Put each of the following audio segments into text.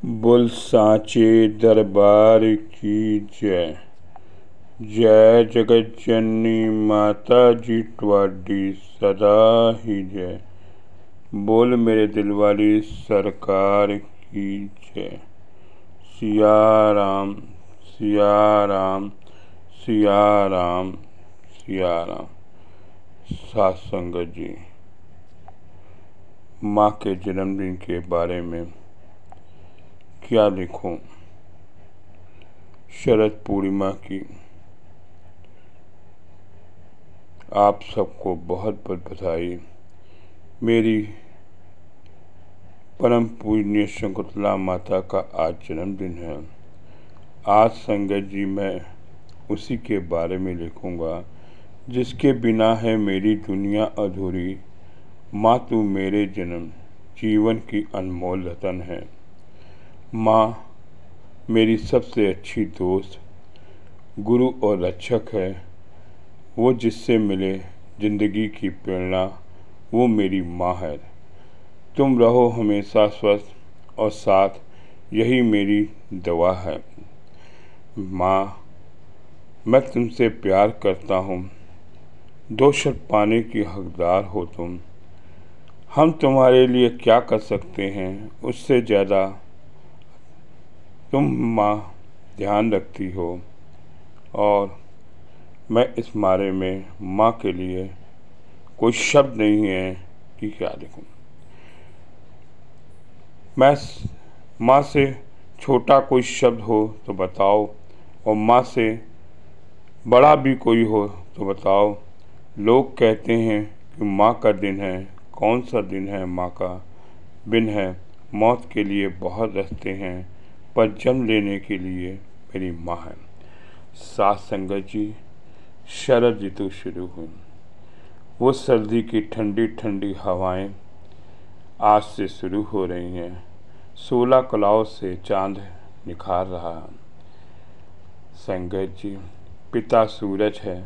बोल सांचे दरबार की जय। जय जगत जननी माता जी ट्वाडी सदा ही जय। बोल मेरे दिल वाली सरकार की जय। सिया राम सिया राम सिया राम सिया राम। सात संगत जी, माँ के जन्मदिन के बारे में क्या लिखूं। शरद पूर्णिमा की आप सबको बहुत बहुत बधाई। मेरी परम पूजनीय शकुंतला माता का आज जन्मदिन है। आज संगत जी मैं उसी के बारे में लिखूंगा जिसके बिना है मेरी दुनिया अधूरी। माँ तू मेरे जन्म जीवन की अनमोल रतन है। माँ मेरी सबसे अच्छी दोस्त, गुरु और रक्षक है। वो जिससे मिले जिंदगी की प्रेरणा, वो मेरी माँ है। तुम रहो हमेशा स्वस्थ और साथ, यही मेरी दुआ है। माँ मैं तुमसे प्यार करता हूँ, दो शब्द पाने की हकदार हो तुम। हम तुम्हारे लिए क्या कर सकते हैं, उससे ज़्यादा तुम माँ ध्यान रखती हो। और मैं इस बारे में माँ के लिए कोई शब्द नहीं है कि क्या लिखूं। मैं माँ से छोटा कोई शब्द हो तो बताओ, और माँ से बड़ा भी कोई हो तो बताओ। लोग कहते हैं कि माँ का दिन है, कौन सा दिन है माँ का बिन है। मौत के लिए बहुत रास्ते हैं, पर जन्म लेने के लिए मेरी माँ है। सात संगत जी, शरद ऋतु शुरू हुई। वो सर्दी की ठंडी ठंडी हवाएं आज से शुरू हो रही हैं। 16 कलाओं से चांद निखार रहा है। संगत जी, पिता सूरज है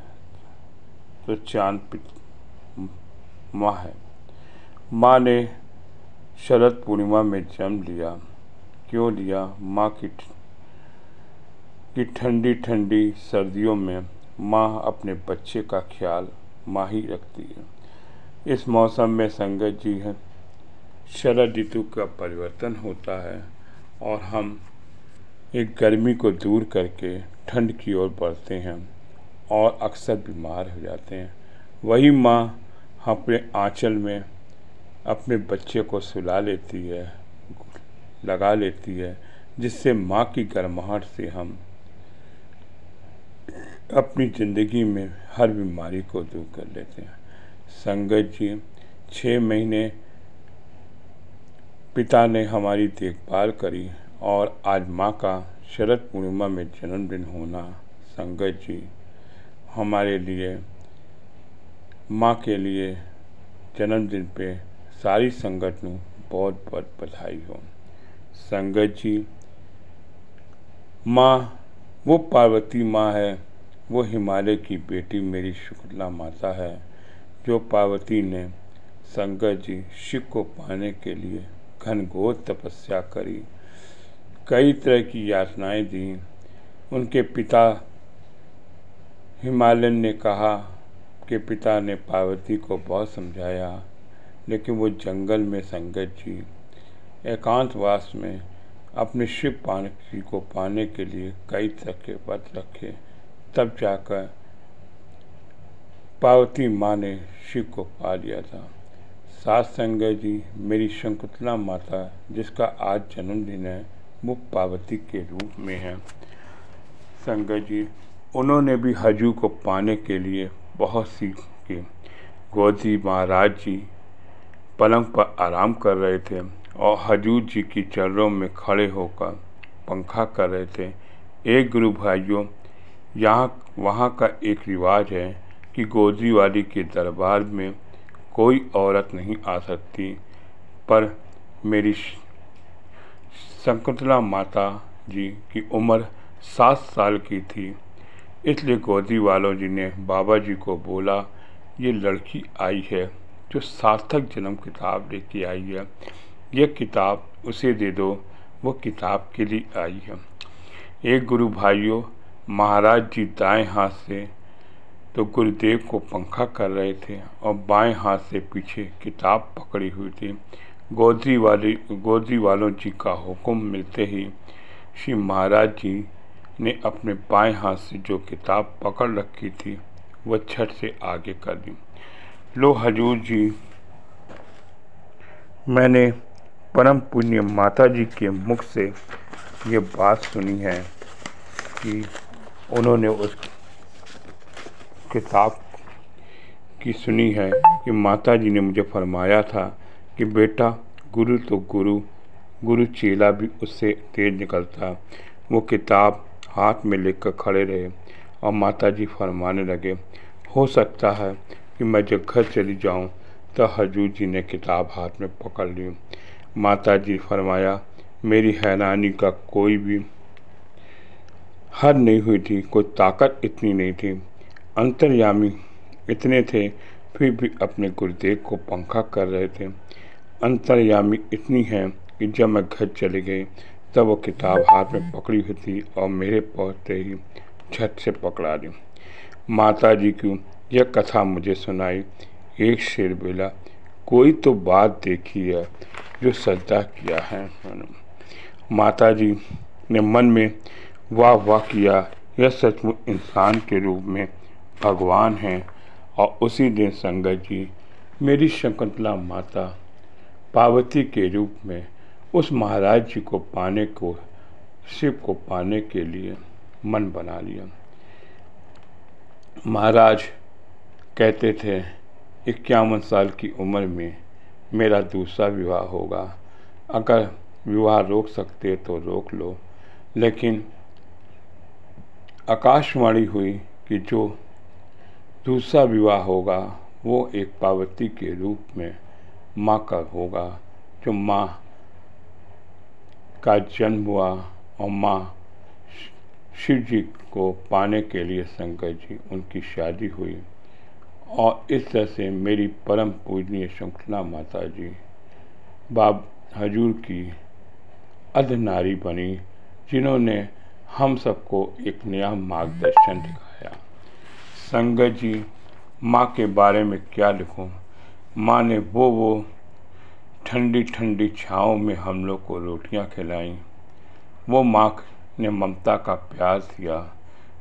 तो चांद माँ है। माँ ने शरद पूर्णिमा में जन्म लिया। क्यों लिया? माँ की ठंडी ठंडी सर्दियों में माँ अपने बच्चे का ख्याल माँ ही रखती है। इस मौसम में संगत जी है, शरद ऋतु का परिवर्तन होता है और हम एक गर्मी को दूर करके ठंड की ओर बढ़ते हैं और अक्सर बीमार हो जाते हैं। वही माँ अपने आंचल में अपने बच्चे को सुला लेती है, लगा लेती है, जिससे माँ की गर्माहट से हम अपनी ज़िंदगी में हर बीमारी को दूर कर लेते हैं। संगत जी, 6 महीने पिता ने हमारी देखभाल करी और आज माँ का शरद पूर्णिमा में जन्मदिन होना, संगत जी हमारे लिए, माँ के लिए जन्मदिन पे सारी संगत को बहुत बहुत बधाई हो। संगत जी, माँ वो पार्वती माँ है, वो हिमालय की बेटी मेरी शकुंतला माता है, जो पार्वती ने संगत जी शिव को पाने के लिए घनघोर तपस्या करी, कई तरह की यातनाएं दी। उनके पिता हिमालयन ने कहा कि पिता ने पार्वती को बहुत समझाया, लेकिन वो जंगल में संगत जी एकांतवास में अपने शिव पार्वती को पाने के लिए कई तरह के व्रत रखे, तब जाकर पार्वती माँ ने शिव को पा लिया था। सात संगत जी, मेरी शकुंतला माता जिसका आज जन्मदिन है, वो पार्वती के रूप में है। संगत जी, उन्होंने भी हजू को पाने के लिए बहुत सीखे। गोदी महाराज जी पलंग पर आराम कर रहे थे और हजूर जी की चरणों में खड़े होकर पंखा कर रहे थे। एक गुरु भाइयों, वहाँ का एक रिवाज है कि गोदी वाली के दरबार में कोई औरत नहीं आ सकती, पर मेरी शकुंतला माता जी की उम्र 7 साल की थी, इसलिए गोदी वालों जी ने बाबा जी को बोला, ये लड़की आई है जो सार्थक जन्म किताब लेके आई है, ये किताब उसे दे दो। वो किताब के लिए आई है। एक गुरु भाइयों, महाराज जी दाएं हाथ से तो गुरुदेव को पंखा कर रहे थे और बाएं हाथ से पीछे किताब पकड़ी हुई थी। गोदरी वालों जी का हुक्म मिलते ही श्री महाराज जी ने अपने बाएं हाथ से जो किताब पकड़ रखी थी वह झट से आगे कर दी। लो हजूर जी, मैंने परम पुण्य माता जी के मुख से ये बात सुनी है कि उन्होंने उस किताब की सुनी है कि माता जी ने मुझे फरमाया था कि बेटा, गुरु तो गुरु चेला भी उससे तेज निकलता। वो किताब हाथ में लेकर खड़े रहे और माता जी फरमाने लगे, हो सकता है कि मैं जब घर चली जाऊं तो हजूर जी ने किताब हाथ में पकड़ ली। माता जी फरमाया, मेरी हैरानी का कोई भी हद नहीं हुई थी, कोई ताकत इतनी नहीं थी, अंतर्यामी इतने थे, फिर भी अपने गुरुदेव को पंखा कर रहे थे। अंतर्यामी इतनी है कि जब मैं घर चले गई तब वो किताब हाथ में पकड़ी हुई थी और मेरे पहुँचते ही झट से पकड़ा दी। माता जी की यह कथा मुझे सुनाई। एक शेर बोला, कोई तो बात देखी है जो सजदा किया है। माता जी ने मन में वाह वाह किया, यह सचमुच इंसान के रूप में भगवान हैं। और उसी दिन संगत जी मेरी शकुंतला माता पार्वती के रूप में उस महाराज जी को पाने को, शिव को पाने के लिए मन बना लिया। महाराज कहते थे 51 साल की उम्र में मेरा दूसरा विवाह होगा, अगर विवाह रोक सकते तो रोक लो। लेकिन आकाशवाणी हुई कि जो दूसरा विवाह होगा वो एक पार्वती के रूप में माँ का होगा, जो माँ का जन्म हुआ और माँ शिव जी को पाने के लिए शंकर जी उनकी शादी हुई। और इस तरह से मेरी परम पूजनीय शकुंतला माता जी बाब हजूर की अर्धनारी बनी, जिन्होंने हम सबको एक नया मार्गदर्शन दिखाया। संगत जी, माँ के बारे में क्या लिखूं। माँ ने वो ठंडी ठंडी छाँव में हम लोग को रोटियां खिलाईं। वो माँ ने ममता का प्यार दिया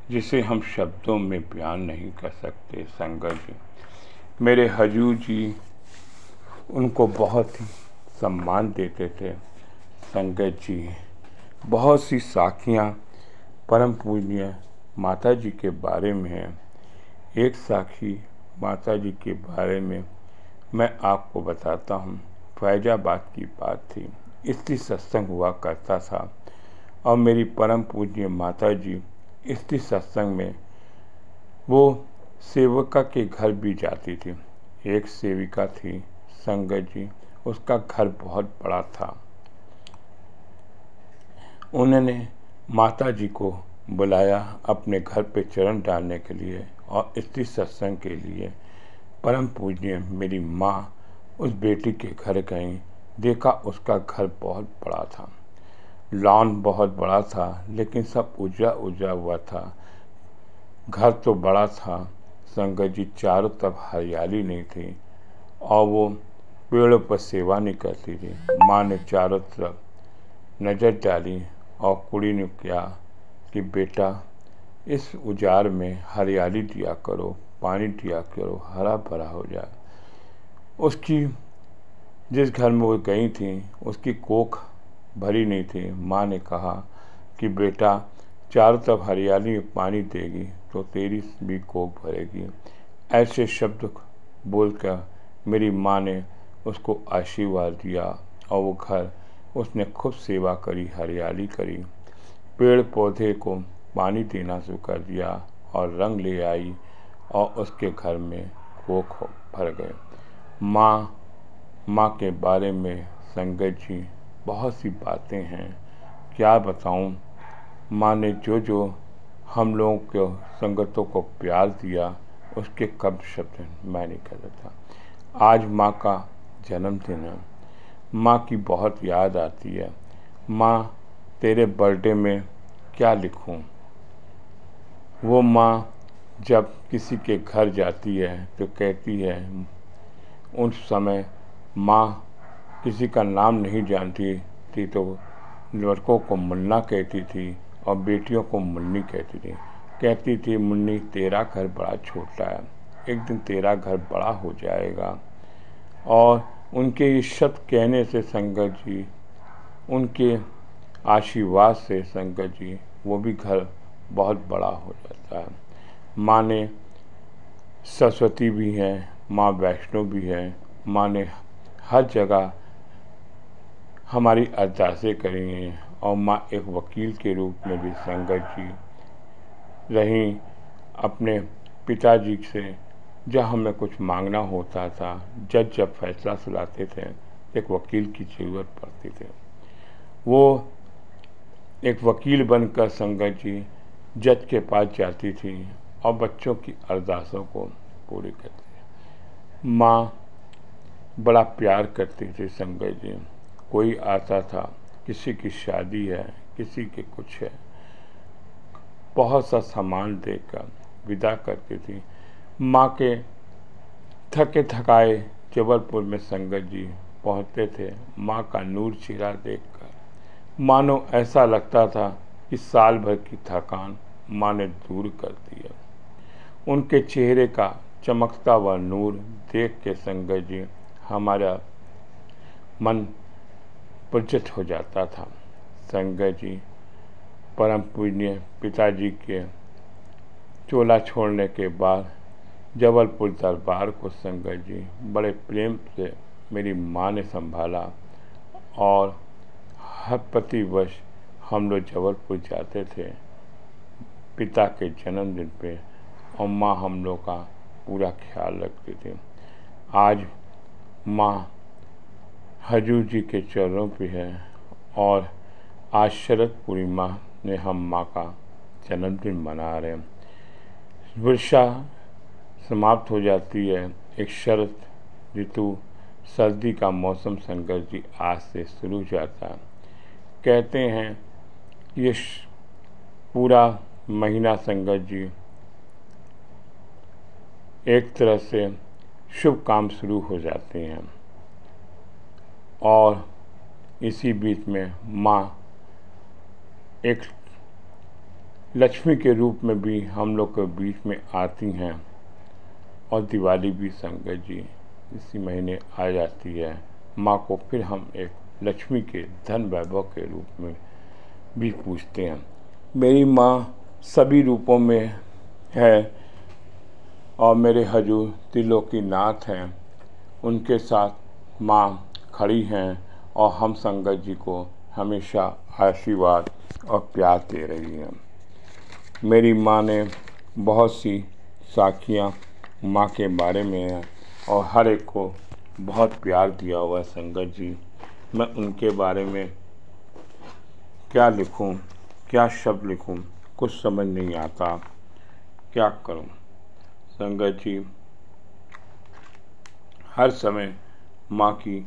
जिसे हम शब्दों में बयान नहीं कर सकते। संगत जी, मेरे हजूर जी उनको बहुत ही सम्मान देते थे। संगत जी, बहुत सी साखियाँ परम पूज्य माता जी के बारे में हैं। एक साखी माता जी के बारे में मैं आपको बताता हूँ। फैजाबाद की बात थी। स्त्री सत्संग हुआ करता था और मेरी परम पूज्य माता जी स्त्री सत्संग में वो सेविका के घर भी जाती थी। एक सेविका थी संगत जी, उसका घर बहुत बड़ा था। उन्होंने माता जी को बुलाया अपने घर पे चरण डालने के लिए और स्त्री सत्संग के लिए। परम पूज्य मेरी माँ उस बेटी के घर गई, देखा उसका घर बहुत बड़ा था, लॉन बहुत बड़ा था, लेकिन सब उजड़ा उजड़ा हुआ था। घर तो बड़ा था संगत जी, चारों तरफ हरियाली नहीं थी और वो पेड़ों पर सेवा नहीं करती थी। माँ ने चारों तरफ नज़र डाली और कुड़ी ने कहा कि बेटा, इस उजाड़ में हरियाली दिया करो, पानी दिया करो, हरा भरा हो जाए। उसकी जिस घर में वो गई थी उसकी कोख भरी नहीं थी। माँ ने कहा कि बेटा, चारों तरफ हरियाली में पानी देगी तो तेरी भी कोख भरेगी। ऐसे शब्द बोलकर मेरी माँ ने उसको आशीर्वाद दिया और वो घर उसने खूब सेवा करी, हरियाली करी, पेड़ पौधे को पानी देना शुरू कर दिया और रंग ले आई और उसके घर में कोख भर गए। माँ के बारे में संगत जी बहुत सी बातें हैं, क्या बताऊं। माँ ने जो हम लोगों को संगतों को प्यार दिया उसके कब शब्द मैं नहीं कर सकता। आज माँ का जन्मदिन है, माँ की बहुत याद आती है। माँ तेरे बर्थडे में क्या लिखूं। वो माँ जब किसी के घर जाती है तो कहती है, उस समय माँ किसी का नाम नहीं जानती थी तो लड़कों को मुन्ना कहती थी और बेटियों को मुन्नी कहती थी। कहती थी, मुन्नी तेरा घर बड़ा छोटा है, एक दिन तेरा घर बड़ा हो जाएगा। और उनके इस शब्द कहने से संगत जी, उनके आशीर्वाद से संगत जी, वो भी घर बहुत बड़ा हो जाता है। माँ ने सरस्वती भी है, माँ वैष्णो भी है। माँ ने हर जगह हमारी अरदासें करी हैं और माँ एक वकील के रूप में भी संगत जी रहीं। अपने पिताजी से जब हमें कुछ मांगना होता था, जज जब फैसला सुनाते थे, एक वकील की ज़रूरत पड़ती थी। वो एक वकील बनकर संगत जी जज के पास जाती थी और बच्चों की अरदासों को पूरी करती थी। माँ बड़ा प्यार करती थी संगत जी। कोई आता था, किसी की शादी है, किसी के कुछ है, बहुत सा सामान देकर विदा करती थी। माँ के थके थकाए जबलपुर में संगत जी पहुँचते थे। माँ का नूर चेहरा देखकर मानो ऐसा लगता था कि साल भर की थकान माँ ने दूर कर दिया। उनके चेहरे का चमकता हुआ नूर देख के संगत जी हमारा मन पुलकित हो जाता था। संगत जी परम पूज्य पिताजी के चोला छोड़ने के बाद जबलपुर दरबार को संगत जी बड़े प्रेम से मेरी माँ ने संभाला और हर प्रतिवर्ष हम लोग जबलपुर जाते थे पिता के जन्मदिन पे और माँ हम लोग का पूरा ख्याल रखती थी। आज माँ हजूर जी के चरणों पे है और आज शरद पूर्णिमा में हम माँ का जन्मदिन मना रहे हैं। वर्षा समाप्त हो जाती है, एक शरद ऋतु सर्दी का मौसम संगत जी आज से शुरू हो जाता है। कहते हैं ये पूरा महीना संगत जी एक तरह से शुभ काम शुरू हो जाते हैं और इसी बीच में माँ एक लक्ष्मी के रूप में भी हम लोग के बीच में आती हैं और दिवाली भी संगत जी इसी महीने आ जाती है। माँ को फिर हम एक लक्ष्मी के धन वैभव के रूप में भी पूजते हैं। मेरी माँ सभी रूपों में है और मेरे हजूर त्रिलोकीनाथ हैं, उनके साथ माँ खड़ी हैं और हम संगत जी को हमेशा आशीर्वाद और प्यार दे रही हैं। मेरी माँ ने बहुत सी साखियाँ माँ के बारे में हैं और हर एक को बहुत प्यार दिया हुआ है संगत जी। मैं उनके बारे में क्या लिखूं, क्या शब्द लिखूं, कुछ समझ नहीं आता, क्या करूं। संगत जी हर समय माँ की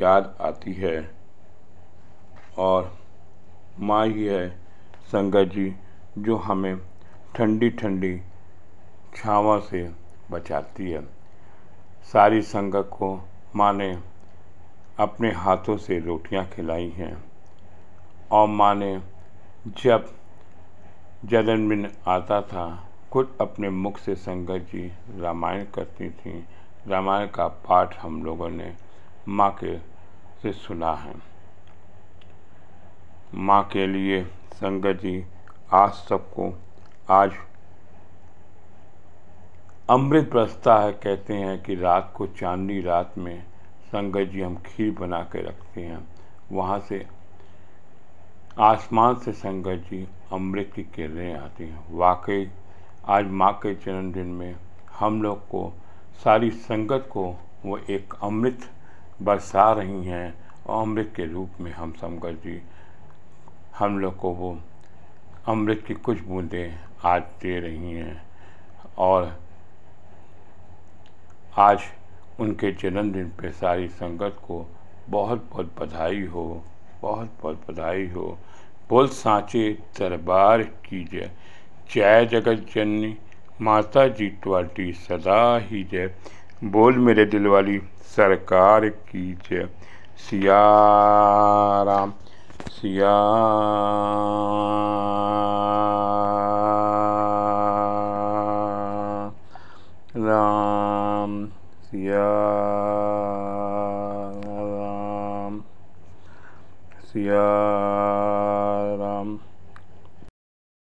याद आती है और माँ ही है संगत जी जो हमें ठंडी ठंडी छाँव से बचाती है। सारी संगत को माँ ने अपने हाथों से रोटियां खिलाई हैं और माँ ने जब जन्मदिन आता था खुद अपने मुख से संगत जी रामायण करती थी। रामायण का पाठ हम लोगों ने माँ के से सुना है। माँ के लिए संगत जी आज सबको आज अमृत बरसता है। कहते हैं कि रात को चांदनी रात में संगत जी हम खीर बना के रखते हैं, वहाँ से आसमान से संगत जी अमृत की किरणें आती हैं। वाकई आज माँ के जन्मदिन में हम लोग को सारी संगत को वो एक अमृत बरसा रही हैं और अमृत के रूप में हम संगत जी हम लोग को वो अमृत की कुछ बूंदें आज दे रही हैं। और आज उनके जन्मदिन पे सारी संगत को बहुत बहुत बधाई हो, बहुत बहुत बधाई हो। बोल सांचे दरबार की जय। जय जगत जननी माता जी तुम्हारी सदा ही जय। बोल मेरे दिल वाली सरकार की जय। सिया राम सिया राम सिया राम सिया